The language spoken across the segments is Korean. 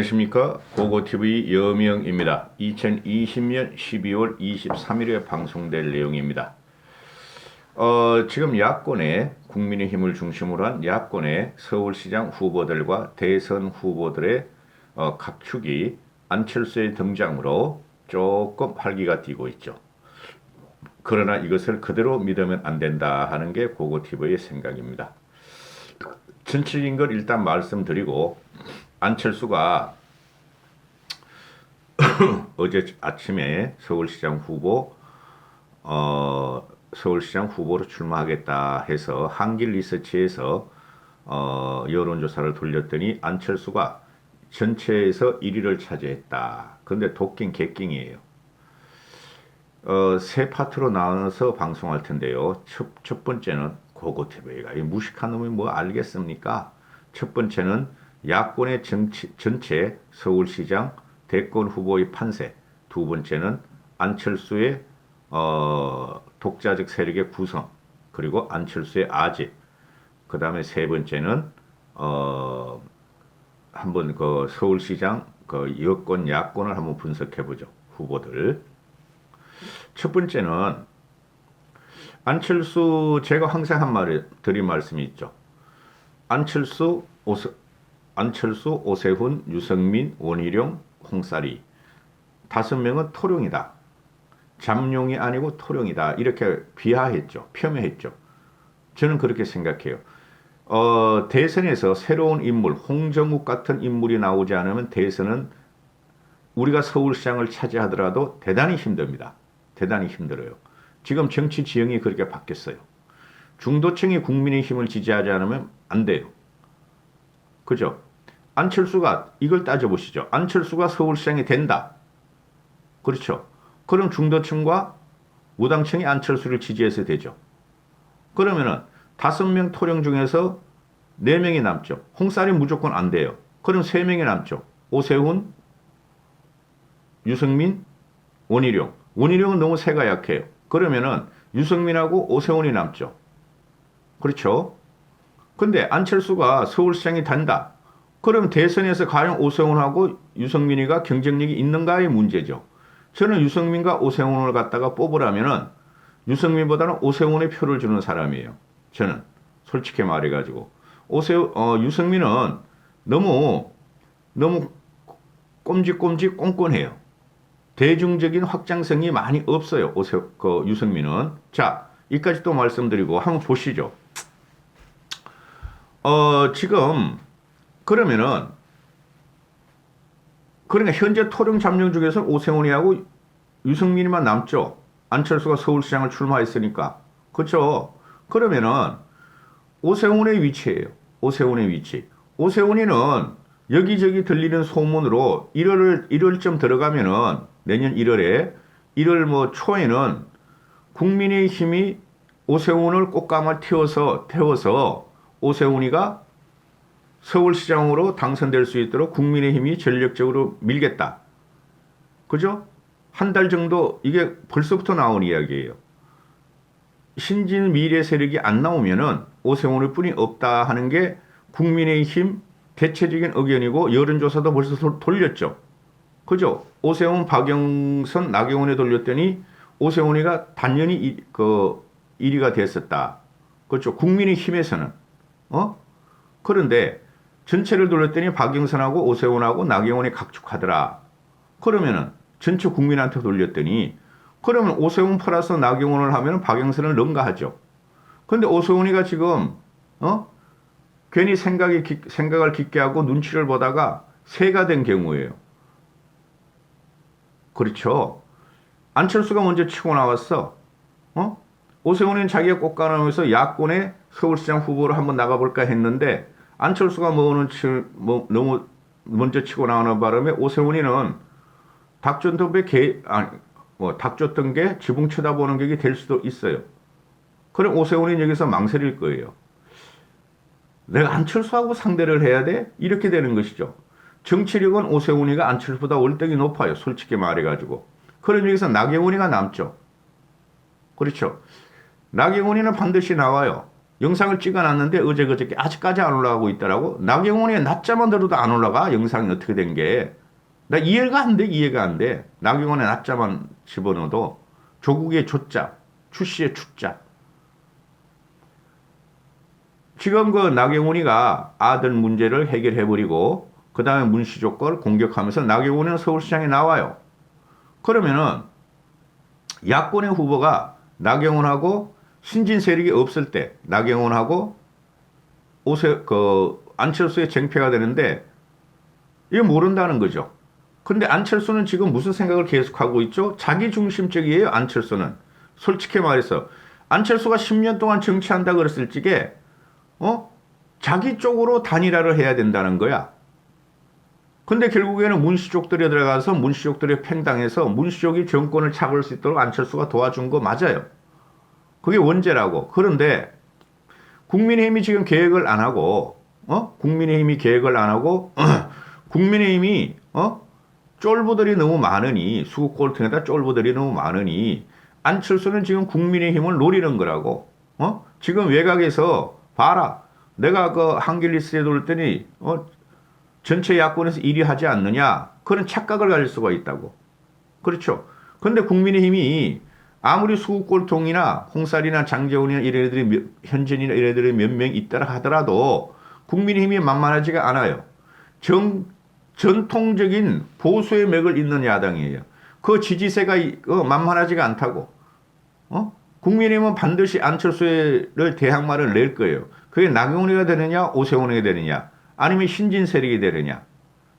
안녕하십니까. 고고TV 여명입니다. 2020년 12월 23일에 방송될 내용입니다. 지금 야권의 국민의힘을 중심으로 한 야권의 서울시장 후보들과 대선 후보들의 각축이 안철수의 등장으로 조금 활기가 띠고 있죠. 그러나 이것을 그대로 믿으면 안 된다 하는 게 고고TV의 생각입니다. 전체적인 걸 일단 말씀드리고, 안철수가 어제 아침에 서울시장 후보로 출마하겠다 해서 한길 리서치에서 여론조사를 돌렸더니 안철수가 전체에서 1위를 차지했다. 근데 도끼 객깅이에요. 세 파트로 나눠서 방송할 텐데요. 첫 번째는 고고TV가 무식한 놈이 뭐 알겠습니까? 첫 번째는 야권의 전체 서울시장 대권 후보의 판세, 두 번째는 안철수의 독자적 세력의 구성, 그리고 안철수의 아집, 그 다음에 세 번째는 한번 그 서울시장 그 여권 야권을 한번 분석해 보죠. 후보들. 첫 번째는 안철수, 제가 항상 드린 말씀이 있죠. 안철수, 오세훈, 유승민, 원희룡, 홍사리 5명은 토룡이다. 잠룡이 아니고 토룡이다. 이렇게 비하했죠. 폄훼했죠. 저는 그렇게 생각해요. 대선에서 새로운 인물, 홍정욱 같은 인물이 나오지 않으면 대선은 우리가 서울시장을 차지하더라도 대단히 힘듭니다. 대단히 힘들어요. 지금 정치 지형이 그렇게 바뀌었어요. 중도층이 국민의힘을 지지하지 않으면 안 돼요. 그죠? 안철수가 이걸 따져보시죠. 안철수가 서울시장이 된다. 그렇죠? 그럼 중도층과 무당층이 안철수를 지지해서 되죠. 그러면은 5명 토령 중에서 4명이 남죠. 홍살이 무조건 안 돼요. 그럼 3명이 남죠. 오세훈, 유승민, 원희룡. 원희룡은 너무 세가 약해요. 그러면은 유승민하고 오세훈이 남죠. 그렇죠? 근데 안철수가 서울시장이 된다. 그럼 대선에서 과연 오세훈하고 유승민이가 경쟁력이 있는가의 문제죠. 저는 유승민과 오세훈을 갖다가 뽑으라면은 유승민보다는 오세훈의 표를 주는 사람이에요. 저는 솔직히 말해가지고 유승민은 너무 꼼직꼼직 꼼꼼해요. 대중적인 확장성이 많이 없어요. 유승민은. 자, 이까지 또 말씀드리고 한번 보시죠. 지금 그러니까 현재 토령 잠룡 중에서 오세훈이하고 유승민이만 남죠. 안철수가 서울시장을 출마했으니까. 그렇죠? 그러면은 오세훈의 위치예요. 오세훈의 위치. 오세훈이는 여기저기 들리는 소문으로 1월쯤 들어가면은 내년 1월 초에는 국민의힘이 오세훈을 꽃감을 태워서 오세훈이가 서울시장으로 당선될 수 있도록 국민의힘이 전력적으로 밀겠다. 그죠? 한 달 정도 이게 벌써부터 나온 이야기예요. 신진 미래 세력이 안 나오면은 오세훈일 뿐이 없다 하는 게 국민의힘 대체적인 의견이고 여론조사도 벌써 돌렸죠. 그죠? 오세훈, 박영선, 나경원에 돌렸더니 오세훈이가 단연히 1위가 됐었다. 그렇죠? 국민의힘에서는. 그런데 전체를 돌렸더니 박영선하고 오세훈하고 나경원이 각축하더라. 그러면은 전체 국민한테 돌렸더니 그러면 오세훈 플러스 나경원을 하면 박영선을 능가하죠. 근데 오세훈이가 지금 괜히 생각을 깊게 하고 눈치를 보다가 새가 된 경우예요. 그렇죠. 안철수가 먼저 치고 나왔어. 오세훈이는 자기가 꽃가나면서 야권의 서울시장 후보로 한번 나가볼까 했는데 안철수가 너무 먼저 치고 나오는 바람에 오세훈이는 닭줬던 게 지붕 쳐다보는 격이 될 수도 있어요. 그럼 오세훈이는 여기서 망설일 거예요. 내가 안철수하고 상대를 해야 돼? 이렇게 되는 것이죠. 정치력은 오세훈이가 안철수보다 월등히 높아요. 솔직히 말해가지고. 그럼 여기서 나경원이가 남죠. 그렇죠. 나경원이는 반드시 나와요. 영상을 찍어놨는데 어제 그저께 아직까지 안 올라가고 있더라고. 나경원의 낮자만 들어도 안 올라가. 영상이 어떻게 된 게. 나 이해가 안 돼. 이해가 안 돼. 나경원의 낮자만 집어넣어도 조국의 조자, 추씨의 추자. 지금 그 나경원이가 아들 문제를 해결해버리고 그 다음에 문시족 걸 공격하면서 나경원은 서울시장에 나와요. 그러면은 야권의 후보가 나경원하고 신진 세력이 없을 때 나경원하고 안철수의 쟁패가 되는데 이거 모른다는 거죠. 근데 안철수는 지금 무슨 생각을 계속하고 있죠? 자기중심적이에요. 안철수는. 솔직히 말해서 안철수가 10년 동안 정치한다 그랬을 적에 자기 쪽으로 단일화를 해야 된다는 거야. 근데 결국에는 문시족들이 들어가서 문시족들이 팽당해서 문시족이 정권을 잡을 수 있도록 안철수가 도와준 거 맞아요. 그게 원죄라고. 그런데 국민의힘이 지금 계획을 안 하고 국민의힘이 계획을 안 하고 국민의힘이 쫄보들이 너무 많으니 수국골통에다 쫄보들이 너무 많으니 안철수는 지금 국민의힘을 노리는 거라고. 지금 외곽에서 봐라. 내가 그 한길리스트에 돌더니 전체 야권에서 1위 하지 않느냐. 그런 착각을 가질 수가 있다고. 그렇죠. 근데 국민의힘이 아무리 수국골통이나 홍살이나 장재훈이나 이런 애들이 현진이나 이런 애들이 몇 명 있다라 하더라도 국민의힘이 만만하지가 않아요. 전통적인 보수의 맥을 잇는 야당이에요. 그 지지세가 만만하지가 않다고. 국민의힘은 반드시 안철수를 대항마를 낼 거예요. 그게 나경원이가 되느냐 오세훈이가 되느냐 아니면 신진 세력이 되느냐.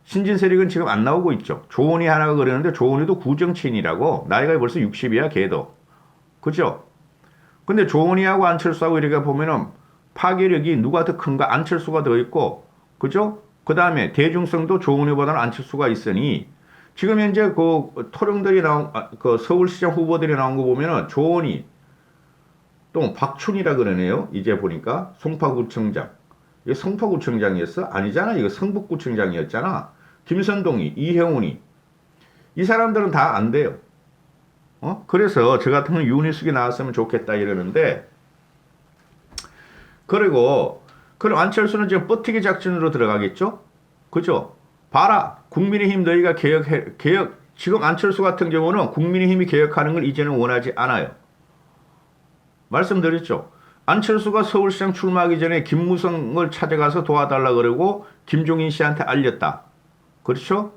신진 세력은 지금 안 나오고 있죠. 조원희 하나가 그러는데 조원희도 구정치인이라고. 나이가 벌써 60이야 걔도. 그죠? 근데 조원희하고 안철수하고 이렇게 보면은 파괴력이 누가 더 큰가? 안철수가 더 있고 그죠? 그 다음에 대중성도 조원희보다는 안철수가 있으니 지금 현재 그 토령들이 그 서울시장 후보들이 나온 거 보면은 조원희 또 박춘이라 그러네요. 이제 보니까 송파구청장. 이게 송파구청장이었어? 아니잖아. 이거 성북구청장이었잖아. 김선동이, 이혜훈이. 이 사람들은 다 안 돼요. 그래서 저 같은 경우는 윤희숙이 나왔으면 좋겠다 이러는데 그리고 그럼 안철수는 지금 뻗튀기 작전으로 들어가겠죠? 그죠? 봐라. 국민의힘 너희가 개혁, 지금 안철수 같은 경우는 국민의힘이 개혁하는 걸 이제는 원하지 않아요. 말씀드렸죠. 안철수가 서울시장 출마하기 전에 김무성을 찾아가서 도와달라 그러고 김종인 씨한테 알렸다. 그렇죠?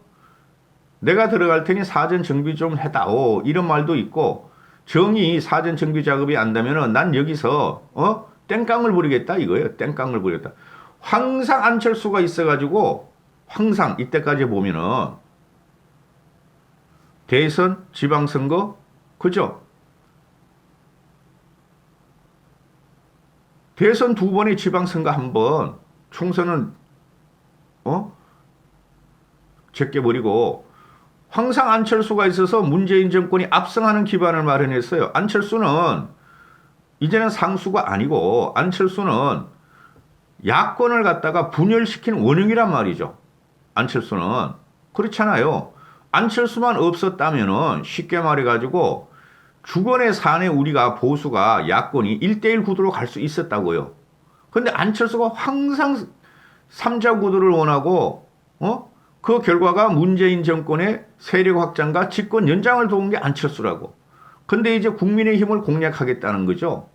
내가 들어갈 테니 사전 정비 좀 해다오. 이런 말도 있고 정이 사전 정비 작업이 안 되면은 난 여기서 땡깡을 부리겠다 이거예요. 땡깡을 부리겠다. 항상 안철수가 있어가지고 항상 이때까지 보면은 대선, 지방선거, 그죠? 대선 2번에 지방선거 1번, 총선은 제껴버리고 항상 안철수가 있어서 문재인 정권이 압승하는 기반을 마련했어요. 안철수는 이제는 상수가 아니고 안철수는 야권을 갖다가 분열시킨 원흉이란 말이죠. 안철수는. 그렇잖아요. 안철수만 없었다면은 쉽게 말해가지고 주권의 산에 우리가 보수가 야권이 1대1 구도로 갈 수 있었다고요. 근데 안철수가 항상 3자 구도를 원하고 그 결과가 문재인 정권의 세력 확장과 집권 연장을 도운 게 안철수라고. 근데 이제 국민의힘을 공략하겠다는 거죠.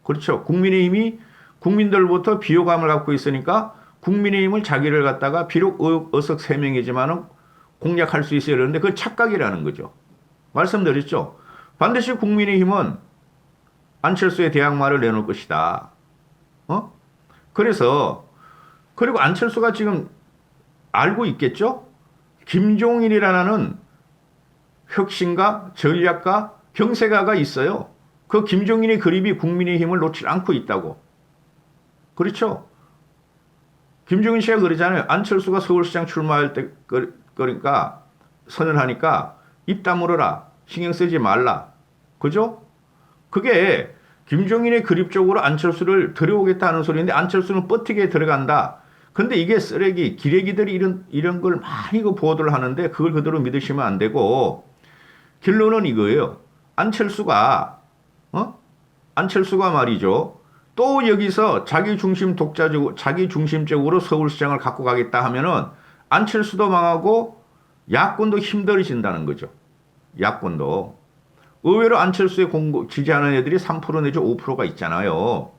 그렇죠. 국민의힘이 국민들로부터 비호감을 갖고 있으니까 국민의힘을 자기를 갖다가 비록 어석 3명이지만은 공략할 수 있어야 되는데 그건 착각이라는 거죠. 말씀드렸죠. 반드시 국민의힘은 안철수의 대항마를 내놓을 것이다. 그래서 그리고 안철수가 지금 알고 있겠죠? 김종인이라는 혁신가, 전략가, 경세가가 있어요. 그 김종인의 그림이 국민의힘을 놓지 않고 있다고. 그렇죠? 김종인 씨가 그러잖아요. 안철수가 서울시장 출마할 때 그러니까 선언하니까 입 다물어라. 신경 쓰지 말라. 그죠? 그게 김종인의 그립 쪽으로 안철수를 들여오겠다는 소리인데 안철수는 뻗튀기에 들어간다. 근데 이게 쓰레기, 기레기들이 이런 걸 많이 보도를 하는데 그걸 그대로 믿으시면 안 되고 결론은 이거예요. 안철수가 말이죠. 또 여기서 자기 중심적으로 서울시장을 갖고 가겠다 하면은 안철수도 망하고 야권도 힘들어진다는 거죠. 야권도. 의외로 안철수에 지지하는 애들이 3% 내지 5%가 있잖아요.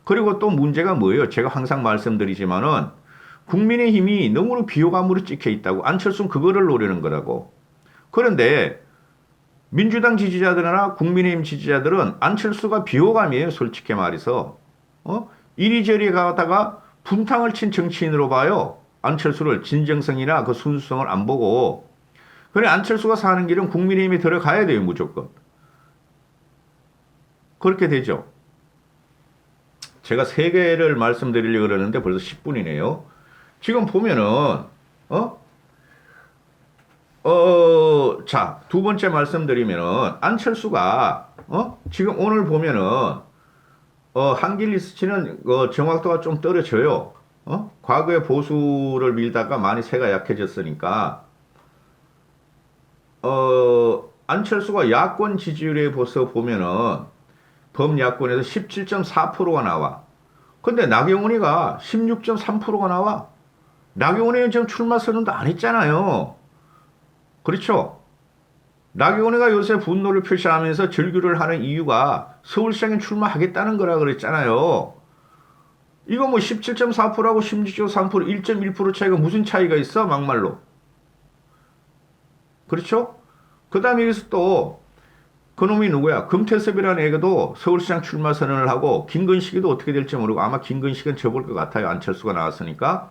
그리고 또 문제가 뭐예요? 제가 항상 말씀드리지만은 국민의힘이 너무나 비호감으로 찍혀 있다고. 안철수는 그거를 노리는 거라고. 그런데 민주당 지지자들이나 국민의힘 지지자들은 안철수가 비호감이에요. 솔직히 말해서. 이리저리 가다가 분탕을 친 정치인으로 봐요. 안철수를 진정성이나 그 순수성을 안 보고. 그래 안철수가 사는 길은 국민의힘에 들어가야 돼요. 무조건. 그렇게 되죠. 제가 3개를 말씀드리려고 그러는데 벌써 10분이네요. 지금 보면은 자, 두 번째 말씀드리면은, 안철수가, 지금 오늘 보면은, 한길 리스트는, 정확도가 좀 떨어져요. 과거에 보수를 밀다가 많이 세가 약해졌으니까, 안철수가 야권 지지율에 벌써 보면은, 범야권에서 17.4%가 나와. 근데 나경원이가 16.3%가 나와. 나경원이는 지금 출마 선언도 안 했잖아요. 그렇죠? 나경원이가 요새 분노를 표시하면서 절규를 하는 이유가 서울시장에 출마하겠다는 거라 그랬잖아요. 이거 뭐 17.4%하고 16.3%, 1.1% 차이가 무슨 차이가 있어? 막말로. 그렇죠? 그 다음에 여기서 또 그놈이 누구야? 금태섭이라는 애가도 서울시장 출마 선언을 하고 김건식이도 어떻게 될지 모르고 아마 김건식은 접을 것 같아요. 안철수가 나왔으니까.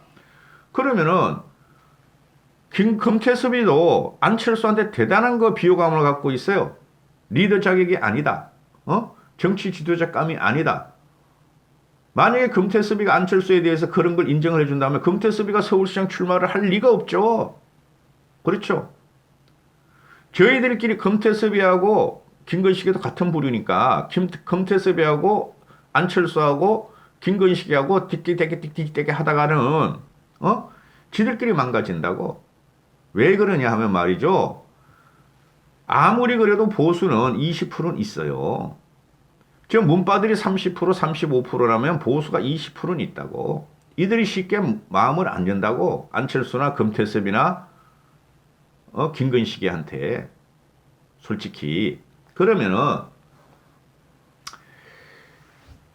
그러면은 금태섭이도 안철수한테 대단한 거 비호감을 갖고 있어요. 리더 자격이 아니다. 정치 지도자감이 아니다. 만약에 금태섭이가 안철수에 대해서 그런 걸 인정을 해준다면 금태섭이가 서울시장 출마를 할 리가 없죠. 그렇죠. 저희들끼리 금태섭이하고 김건식이도 같은 부류니까 금태섭이하고 안철수하고 김건식이하고 틱틱대게 하다가는 지들끼리 망가진다고. 왜 그러냐 하면 말이죠. 아무리 그래도 보수는 20%는 있어요. 지금 문바들이 30%, 35%라면 보수가 20%는 있다고. 이들이 쉽게 마음을 안 연다고. 안철수나 금태섭이나 김건식이한테. 솔직히. 그러면은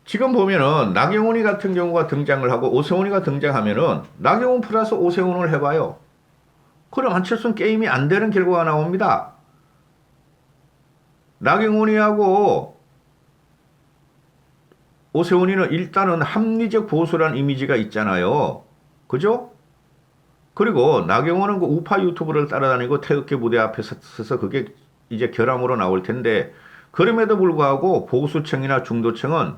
지금 보면은 나경원이 같은 경우가 등장을 하고 오세훈이가 등장하면은 나경원 플러스 오세훈을 해봐요. 그럼 안철수는 게임이 안 되는 결과가 나옵니다. 나경원이하고 오세훈이는 일단은 합리적 보수라는 이미지가 있잖아요. 그죠? 그리고 나경원은 그 우파 유튜브를 따라다니고 태극기 무대 앞에 서서 그게 이제 결함으로 나올 텐데 그럼에도 불구하고 보수층이나 중도층은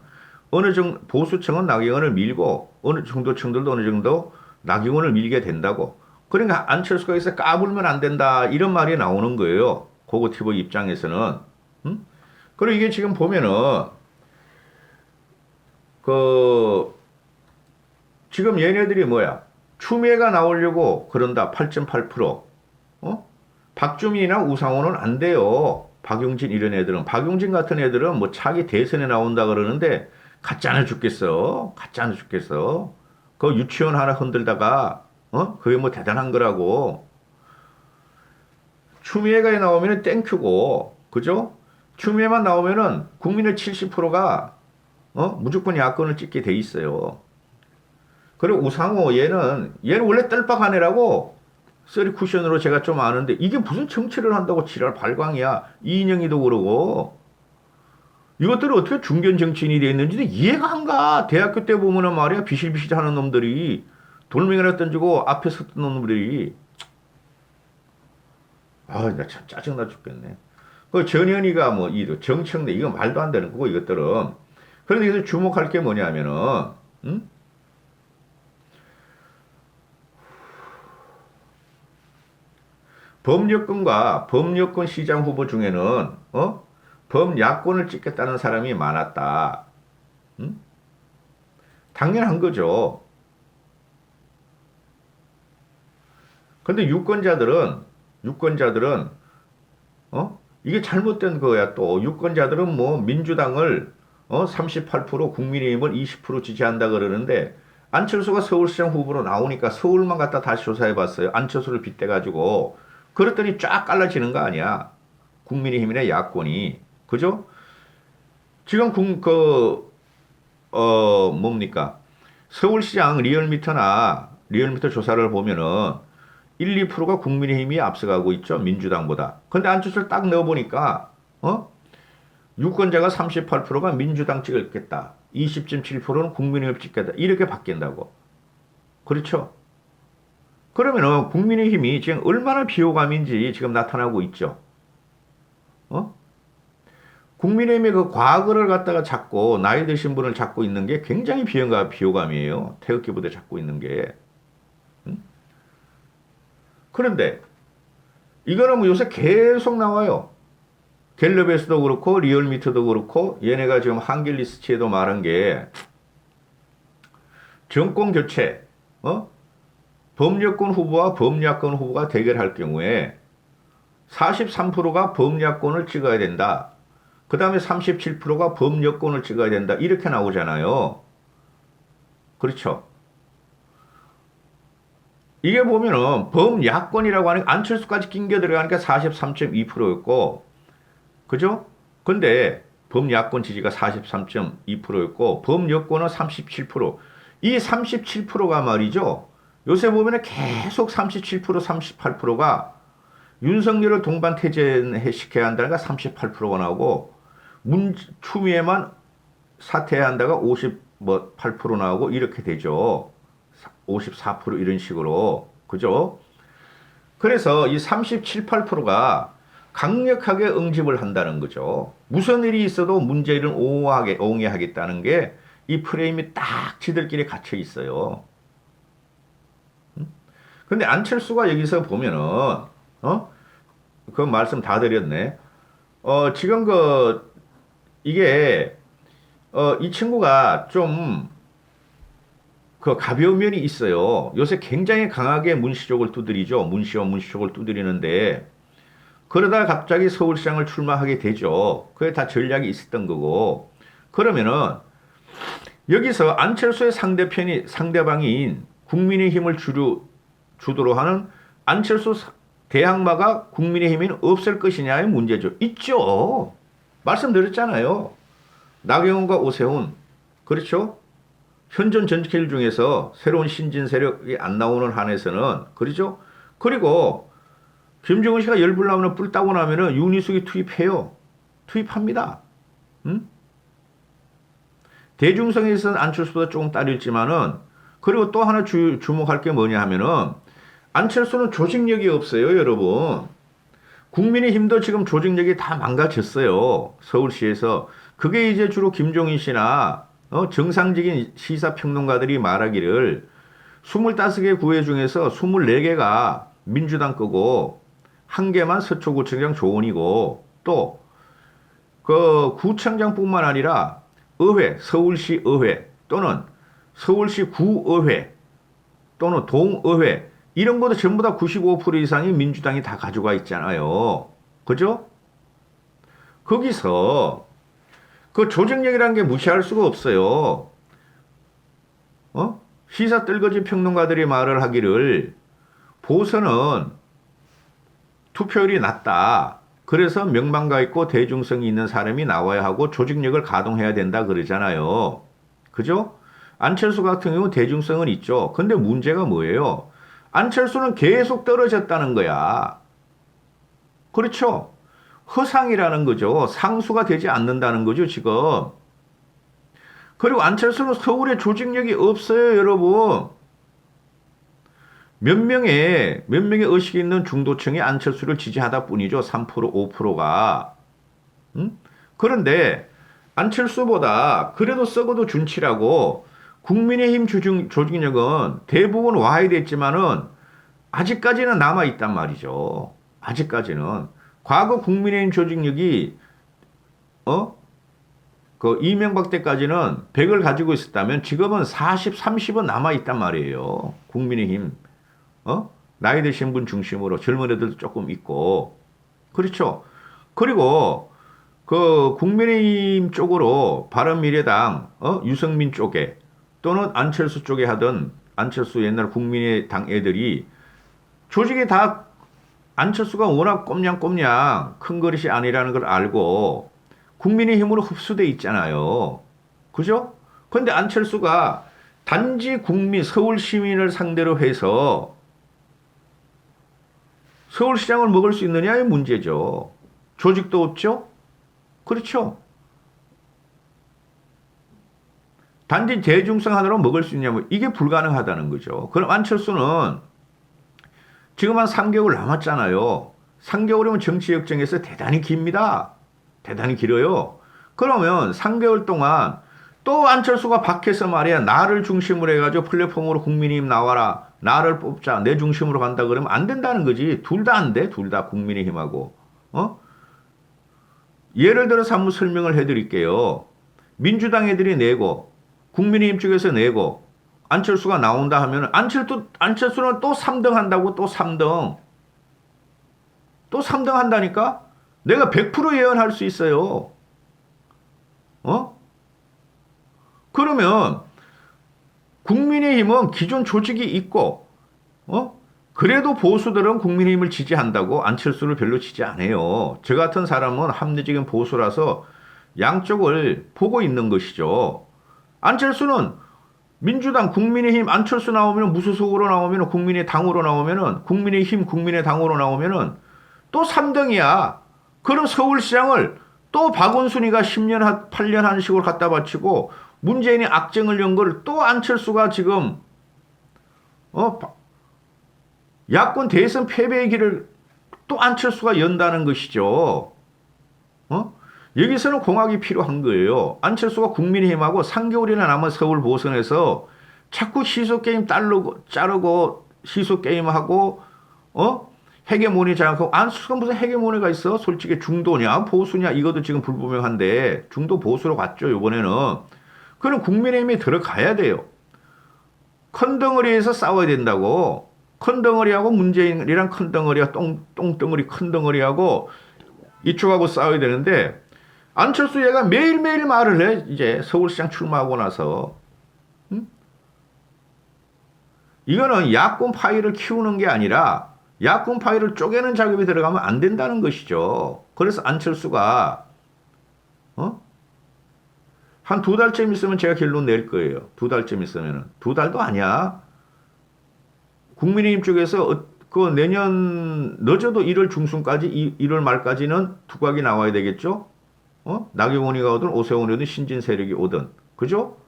보수층은 나경원을 밀고 어느 중도층들도 어느 정도 나경원을 밀게 된다고. 그러니까 안철수가 여기서 까불면 안 된다 이런 말이 나오는 거예요. 고고티브 입장에서는. 그리고 이게 지금 보면은 지금 얘네들이 뭐야? 추미애가 나오려고 그런다. 8.8%. 박주민이나 우상호는 안 돼요. 박용진 이런 애들은. 박용진 같은 애들은 뭐 차기 대선에 나온다 그러는데 가짜는 죽겠어. 가짜는 죽겠어. 그 유치원 하나 흔들다가 그게 뭐 대단한 거라고. 추미애가 나오면은 땡큐고, 그죠? 추미애만 나오면은 국민의 70%가 무조건 야권을 찍게 돼 있어요. 그리고 우상호 얘는 원래 뜰박한 애라고 쓰리 쿠션으로 제가 좀 아는데 이게 무슨 정치를 한다고 지랄 발광이야. 이인영이도 그러고. 이것들이 어떻게 중견 정치인이 돼 있는지도 이해가 안 가. 대학교 때 보면은 말이야 비실비실 하는 놈들이 돌멩이나 던지고 앞에 섰던 놈들이 나 참 짜증나 죽겠네. 그 전현희가 뭐 정청래 이거 말도 안 되는 거고 이것들은. 그런데 여기서 주목할 게 뭐냐면은 범여권과 범여권 시장 후보 중에는 범야권을 찍겠다는 사람이 많았다. 당연한 거죠. 근데 유권자들은 이게 잘못된 거야. 또 유권자들은 뭐 민주당을 38% 국민의힘을 20% 지지한다 그러는데 안철수가 서울시장 후보로 나오니까 서울만 갖다 다시 조사해봤어요. 안철수를 빗대가지고 그랬더니 쫙 갈라지는 거 아니야. 국민의힘이나 야권이. 그죠? 지금 뭡니까? 서울시장 리얼미터 조사를 보면은 1, 2%가 국민의힘이 앞서가고 있죠. 민주당보다. 근데 안철수를 딱 넣어보니까, 유권자가 38%가 민주당 찍겠다. 20.7%는 국민의힘 찍겠다. 이렇게 바뀐다고. 그렇죠? 그러면은 국민의힘이 지금 얼마나 비호감인지 지금 나타나고 있죠. 국민의힘의 그 과거를 갖다가 잡고 나이 드신 분을 잡고 있는 게 굉장히 비호감이에요. 태극기 부대 잡고 있는 게. 그런데 이거는 뭐 요새 계속 나와요. 갤럽에서도 그렇고 리얼미터도 그렇고 얘네가 지금 한길리스트에도 말한 게 정권 교체, 범여권 후보와 범야권 후보가 대결할 경우에 43%가 범야권을 찍어야 된다. 그 다음에 37%가 범여권을 찍어야 된다. 이렇게 나오잖아요. 그렇죠. 이게 보면은 범야권이라고 하는 안철수까지 낑겨 들어가니까 43.2%였고, 그죠? 근데 범야권 지지가 43.2%였고, 범여권은 37%. 이 37%가 말이죠. 요새 보면은 계속 37%, 38%가 윤석열을 동반 퇴진시켜야 한다는 게 38%가 나오고, 추미애만 사퇴해야 한다가 58% 나오고 이렇게 되죠. 54% 이런 식으로. 그죠? 그래서 이 37, 8%가 강력하게 응집을 한다는 거죠. 무슨 일이 있어도 문재인을 옹호하겠다는 게 이 프레임이 딱 지들끼리 갇혀 있어요. 근데 안철수가 여기서 보면은, 그 말씀 다 드렸네. 지금 이게, 이 친구가 좀, 가벼운 면이 있어요. 요새 굉장히 강하게 문시족을 두드리죠. 문시와 문시족을 두드리는데, 그러다 갑자기 서울시장을 출마하게 되죠. 그게 다 전략이 있었던 거고. 그러면은, 여기서 안철수의 상대방인 국민의힘을 주도로 하는 안철수 대항마가 국민의힘에는 없을 것이냐의 문제죠. 있죠. 말씀드렸잖아요. 나경원과 오세훈. 그렇죠? 현존 전kel 중에서 새로운 신진 세력이 안 나오는 한에서는, 그렇죠? 그리고 김정은 씨가 열불 나면 뿔 따고 나면은 윤희숙이 투입해요. 투입합니다. 응? 대중성에서는 안철수보다 조금 딸릴지만은, 그리고 또 하나 주목할 게 뭐냐 하면은, 안철수는 조직력이 없어요, 여러분. 국민의힘도 지금 조직력이 다 망가졌어요. 서울시에서. 그게 이제 주로 김종인 씨나, 정상적인 시사평론가들이 말하기를 25개 구회 중에서 24개가 민주당 거고, 1개만 서초구청장 조원이고, 또, 구청장뿐만 아니라 의회, 서울시 의회 또는 서울시 구의회 또는 동의회 이런 것도 전부 다 95% 이상이 민주당이 다 가져가 있잖아요. 그죠? 거기서 그 조직력이라는 게 무시할 수가 없어요. 시사 뜰거지 평론가들이 말을 하기를 보선은 투표율이 낮다. 그래서 명망가 있고 대중성이 있는 사람이 나와야 하고 조직력을 가동해야 된다 그러잖아요. 그죠? 안철수 같은 경우 대중성은 있죠. 근데 문제가 뭐예요? 안철수는 계속 떨어졌다는 거야. 그렇죠? 허상이라는 거죠. 상수가 되지 않는다는 거죠, 지금. 그리고 안철수는 서울에 조직력이 없어요, 여러분. 몇 명의 의식이 있는 중도층이 안철수를 지지하다 뿐이죠. 3%, 5%가. 그런데 안철수보다 그래도 썩어도 준치라고 국민의힘 조직력은 대부분 와해됐지만은 아직까지는 남아있단 말이죠. 아직까지는. 과거 국민의힘 조직력이, 이명박 때까지는 100을 가지고 있었다면 지금은 40, 30은 남아있단 말이에요. 국민의힘. 나이 드신 분 중심으로 젊은 애들도 조금 있고. 그렇죠. 그리고 그 국민의힘 쪽으로 바른미래당, 유승민 쪽에 또는 안철수 쪽에 하던 안철수 옛날 국민의당 애들이 조직이 다 안철수가 워낙 꼼냥꼼냥 큰 그릇이 아니라는 걸 알고 국민의힘으로 흡수돼 있잖아요. 그죠? 근데 안철수가 단지 국민, 서울 시민을 상대로 해서 서울시장을 먹을 수 있느냐의 문제죠. 조직도 없죠? 그렇죠? 단지 대중성 하나로 먹을 수 있냐면 이게 불가능하다는 거죠. 그럼 안철수는 지금 한 3개월 남았잖아요. 3개월이면 정치 역정에서 대단히 깁니다. 대단히 길어요. 그러면 3개월 동안 또 안철수가 밖에서 말이야 나를 중심으로 해가지고 플랫폼으로 국민의힘 나와라. 나를 뽑자. 내 중심으로 간다 그러면 안 된다는 거지. 둘 다 안 돼. 둘 다 국민의힘하고. 예를 들어서 한번 설명을 해드릴게요. 민주당 애들이 내고 국민의힘 쪽에서 내고 안철수가 나온다 하면 안철수는 또 3등 한다고 또 3등. 또 3등 한다니까? 내가 100% 예언할 수 있어요. 그러면 국민의힘은 기존 조직이 있고 그래도 보수들은 국민의힘을 지지한다고 안철수를 별로 지지 안 해요. 저 같은 사람은 합리적인 보수라서 양쪽을 보고 있는 것이죠. 안철수는 민주당, 국민의힘, 안철수 나오면 무소속으로 나오면 국민의당으로 나오면은 국민의힘, 국민의당으로 나오면은 또 3등이야. 그럼 서울시장을 또 박원순이가 10년, 8년 한 식으로 갖다 바치고 문재인이 악정을 연 걸 또 안철수가 지금 야권 대선 패배의 길을 또 안철수가 연다는 것이죠. 여기서는 공학이 필요한 거예요. 안철수가 국민의힘하고 3개월이나 남은 서울 보선에서 자꾸 시소게임 자르고 시소게임하고 헤게모니 장악하고 안철수가 무슨 헤게모니가 있어? 솔직히 중도냐 보수냐 이것도 지금 불분명한데 중도 보수로 갔죠. 이번에는. 그럼 국민의힘에 들어가야 돼요. 큰 덩어리에서 싸워야 된다고. 큰 덩어리하고 문재인이랑 큰 덩어리와 똥덩어리 큰 덩어리하고 이쪽하고 싸워야 되는데 안철수 얘가 매일매일 말을 해. 이제 서울시장 출마하고 나서. 이거는 야권 파이를 키우는 게 아니라 야권 파이를 쪼개는 작업이 들어가면 안 된다는 것이죠. 그래서 안철수가 한 2달쯤 있으면 제가 결론 낼 거예요. 2달쯤 있으면은. 2달도 아니야. 국민의힘 쪽에서 그 내년 늦어도 1월 중순까지 1월 말까지는 두각이 나와야 되겠죠. 나경원이가 오든 오세훈이 오든 신진 세력이 오든. 그죠?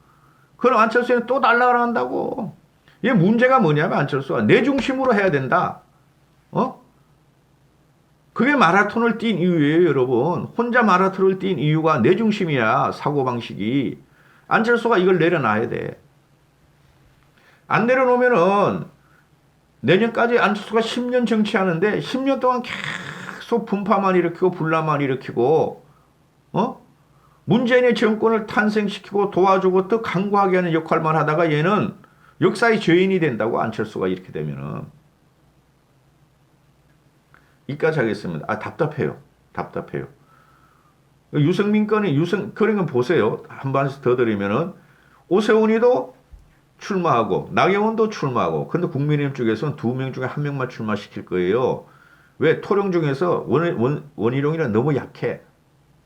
그럼 안철수는 또 날아간다고. 얘 문제가 뭐냐면 안철수가 내 중심으로 해야 된다. 그게 마라톤을 뛴 이유예요, 여러분. 혼자 마라톤을 뛴 이유가 내 중심이야, 사고방식이. 안철수가 이걸 내려놔야 돼. 안 내려놓으면은 내년까지 안철수가 10년 정치하는데 10년 동안 계속 분파만 일으키고 분란만 일으키고 문재인의 정권을 탄생시키고 도와주고 또 강구하게 하는 역할만 하다가 얘는 역사의 죄인이 된다고 안철수가 이렇게 되면은. 이까지 하겠습니다. 답답해요. 답답해요. 유승민 건이 그런 건 보세요. 한 번씩 더 드리면은 오세훈이도 출마하고 나경원도 출마하고 근데 국민의힘 쪽에서는 2명 중에 1명만 출마시킬 거예요. 왜? 토령 중에서 원희룡이는 너무 약해.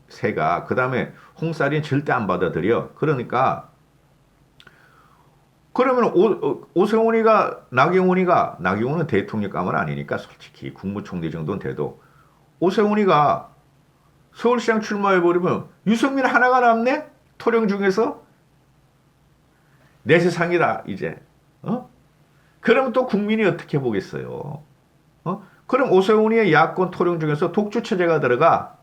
새가. 그 다음에 홍살이는 절대 안 받아들여. 그러니까 그러면 오세훈이가 나경원은 대통령감은 아니니까 솔직히 국무총리 정도는 돼도 오세훈이가 서울시장 출마해버리면 유승민 하나가 남네? 토령 중에서? 내 세상이다 이제. 그럼 또 국민이 어떻게 보겠어요? 그럼 오세훈이의 야권 토령 중에서 독주 체제가 들어가.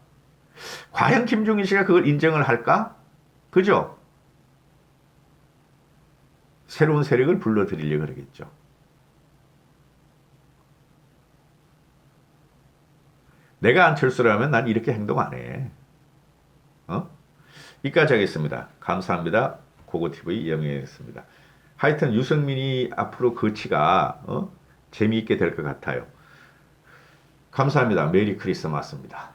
과연 김종인 씨가 그걸 인정을 할까? 그죠? 새로운 세력을 불러들이려고 그러겠죠. 내가 안철수라면 난 이렇게 행동 안 해. 이까지 하겠습니다. 감사합니다. 고고TV 이영애였습니다. 하여튼 유승민이 앞으로 거치가 재미있게 될 것 같아요. 감사합니다. 메리 크리스마스입니다.